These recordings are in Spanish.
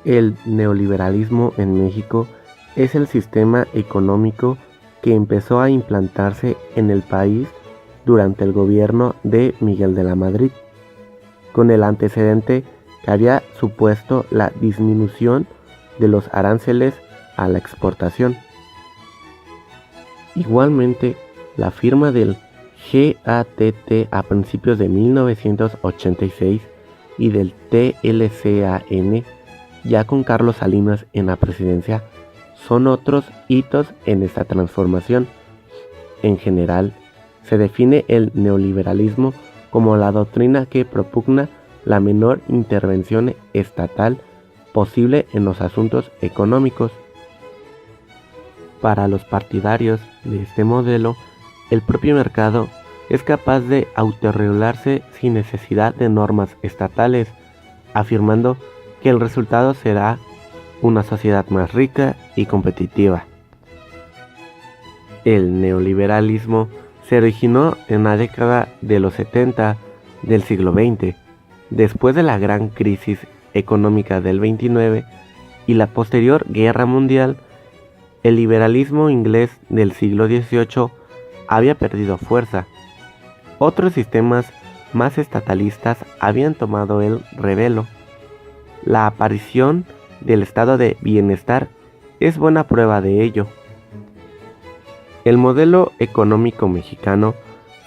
El neoliberalismo en México es el sistema económico que empezó a implantarse en el país durante el gobierno de Miguel de la Madrid, con el antecedente que había supuesto la disminución de los aranceles a la exportación. Igualmente, la firma del GATT a principios de 1986 y del TLCAN, ya con Carlos Salinas en la presidencia, son otros hitos en esta transformación. En general, se define el neoliberalismo como la doctrina que propugna la menor intervención estatal posible en los asuntos económicos. Para los partidarios de este modelo, el propio mercado es capaz de autorregularse sin necesidad de normas estatales, afirmando que el resultado será una sociedad más rica y competitiva. El neoliberalismo se originó en la década de los 70 del siglo XX, después de la gran crisis económica del 29 y la posterior Guerra Mundial. El liberalismo inglés del siglo XVIII había perdido fuerza. Otros sistemas más estatalistas habían tomado el relevo. La aparición del estado de bienestar es buena prueba de ello. El modelo económico mexicano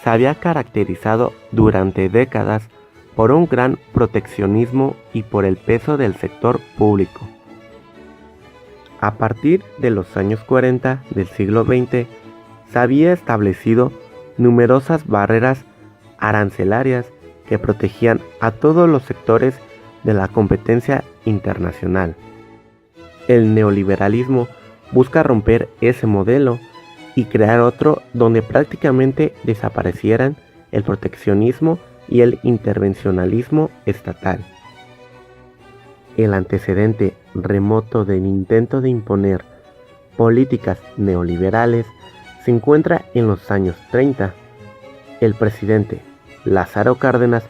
se había caracterizado durante décadas por un gran proteccionismo y por el peso del sector público. A partir de los años 40 del siglo XX, se había establecido numerosas barreras arancelarias que protegían a todos los sectores de la competencia internacional. El neoliberalismo busca romper ese modelo y crear otro donde prácticamente desaparecieran el proteccionismo y el intervencionalismo estatal. El antecedente remoto del intento de imponer políticas neoliberales se encuentra en los años 30. El presidente Lázaro Cárdenas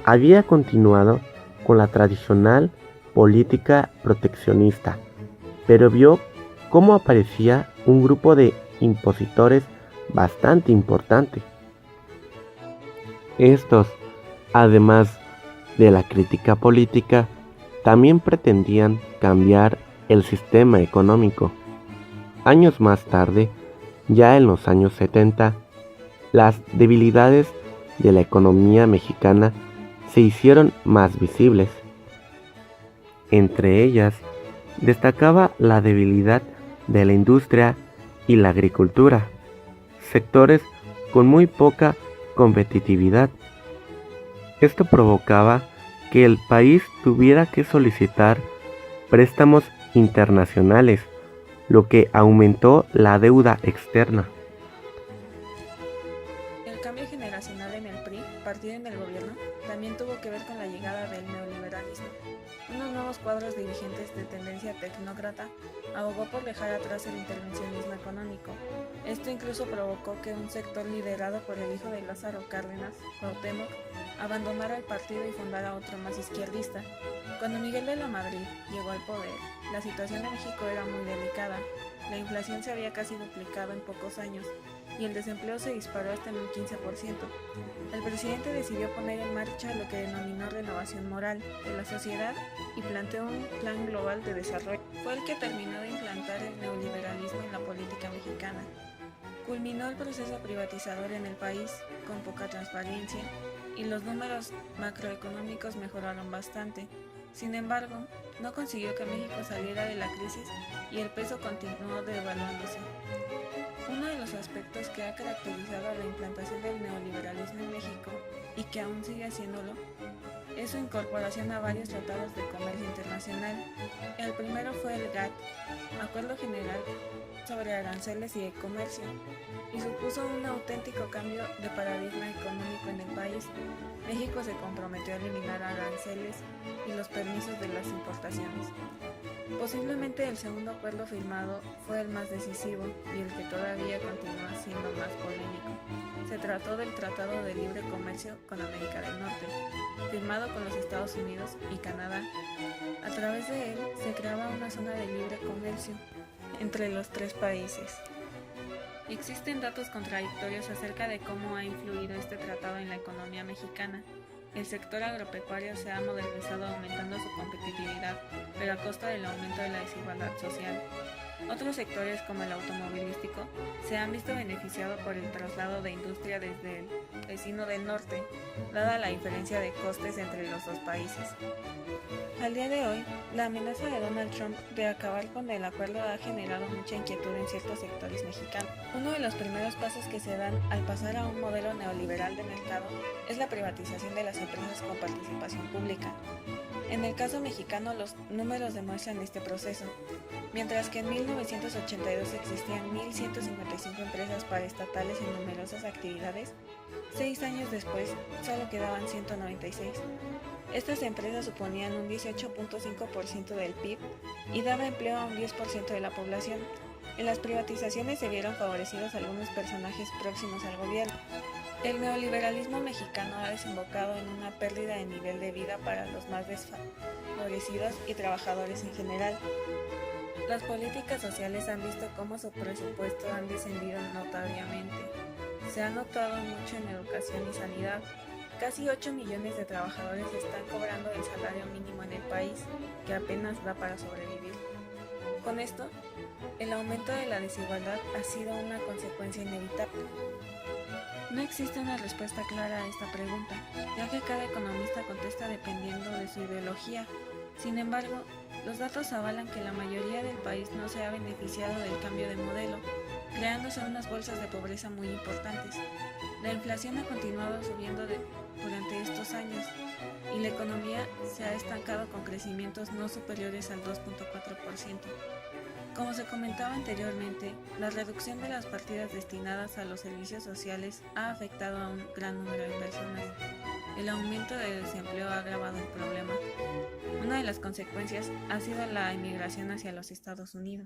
había continuado con la tradicional política proteccionista, pero vio cómo aparecía un grupo de impositores bastante importante. Estos, además de la crítica política, también pretendían cambiar el sistema económico. Años más tarde, ya en los años 70, las debilidades de la economía mexicana se hicieron más visibles. Entre ellas, destacaba la debilidad de la industria y la agricultura, sectores con muy poca competitividad. Esto provocaba que el país tuviera que solicitar préstamos internacionales, lo que aumentó la deuda externa. El cambio generacional en el PRI, partido en el gobierno, también tuvo que ver con la llegada del neoliberalismo. Unos nuevos cuadros dirigentes de tendencia tecnócrata abogó por dejar atrás el intervencionismo económico. Esto incluso provocó que un sector liderado por el hijo de Lázaro Cárdenas, Cuauhtémoc, abandonara el partido y fundara otro más izquierdista. Cuando Miguel de la Madrid llegó al poder, la situación de México era muy delicada. La inflación se había casi duplicado en pocos años y el desempleo se disparó hasta en un 15%. El presidente decidió poner en marcha lo que denominó renovación moral de la sociedad y planteó un plan global de desarrollo. Fue el que terminó de implantar el neoliberalismo en la política mexicana. Culminó el proceso privatizador en el país con poca transparencia y los números macroeconómicos mejoraron bastante. Sin embargo, no consiguió que México saliera de la crisis y el peso continuó devaluándose. Uno de los aspectos que ha caracterizado la implantación del neoliberalismo en México, y que aún sigue haciéndolo, es su incorporación a varios tratados de comercio internacional. El primero fue el GATT, Acuerdo General sobre Aranceles y Comercio, y supuso un auténtico cambio de paradigma económico en el país. México se comprometió a eliminar aranceles y los permisos de las importaciones. Posiblemente el segundo acuerdo firmado fue el más decisivo y el que todavía continúa siendo más polémico. Se trató del Tratado de Libre Comercio con América del Norte, firmado con los Estados Unidos y Canadá. A través de él se creaba una zona de libre comercio entre los tres países. Existen datos contradictorios acerca de cómo ha influido este tratado en la economía mexicana. El sector agropecuario se ha modernizado aumentando su competitividad, pero a costa del aumento de la desigualdad social. Otros sectores, como el automovilístico, se han visto beneficiados por el traslado de industria desde el vecino del norte, dada la diferencia de costes entre los dos países. Al día de hoy, la amenaza de Donald Trump de acabar con el acuerdo ha generado mucha inquietud en ciertos sectores mexicanos. Uno de los primeros pasos que se dan al pasar a un modelo neoliberal de mercado es la privatización de las empresas con participación pública. En el caso mexicano, los números demuestran este proceso. Mientras que en 1982 existían 1.155 empresas paraestatales en numerosas actividades, 6 años después solo quedaban 196. Estas empresas suponían un 18.5% del PIB y daba empleo a un 10% de la población. En las privatizaciones se vieron favorecidos algunos personajes próximos al gobierno. El neoliberalismo mexicano ha desembocado en una pérdida de nivel de vida para los más desfavorecidos y trabajadores en general. Las políticas sociales han visto cómo su presupuesto han descendido notoriamente. Se ha notado mucho en educación y sanidad. Casi 8 millones de trabajadores están cobrando el salario mínimo en el país, que apenas da para sobrevivir. Con esto, el aumento de la desigualdad ha sido una consecuencia inevitable. No existe una respuesta clara a esta pregunta, ya que cada economista contesta dependiendo de su ideología. Sin embargo, los datos avalan que la mayoría del país no se ha beneficiado del cambio de modelo, creándose unas bolsas de pobreza muy importantes. La inflación ha continuado subiendo durante estos años y la economía se ha estancado con crecimientos no superiores al 2.4%. Como se comentaba anteriormente, la reducción de las partidas destinadas a los servicios sociales ha afectado a un gran número de personas. El aumento del desempleo ha agravado el problema. Una de las consecuencias ha sido la emigración hacia los Estados Unidos.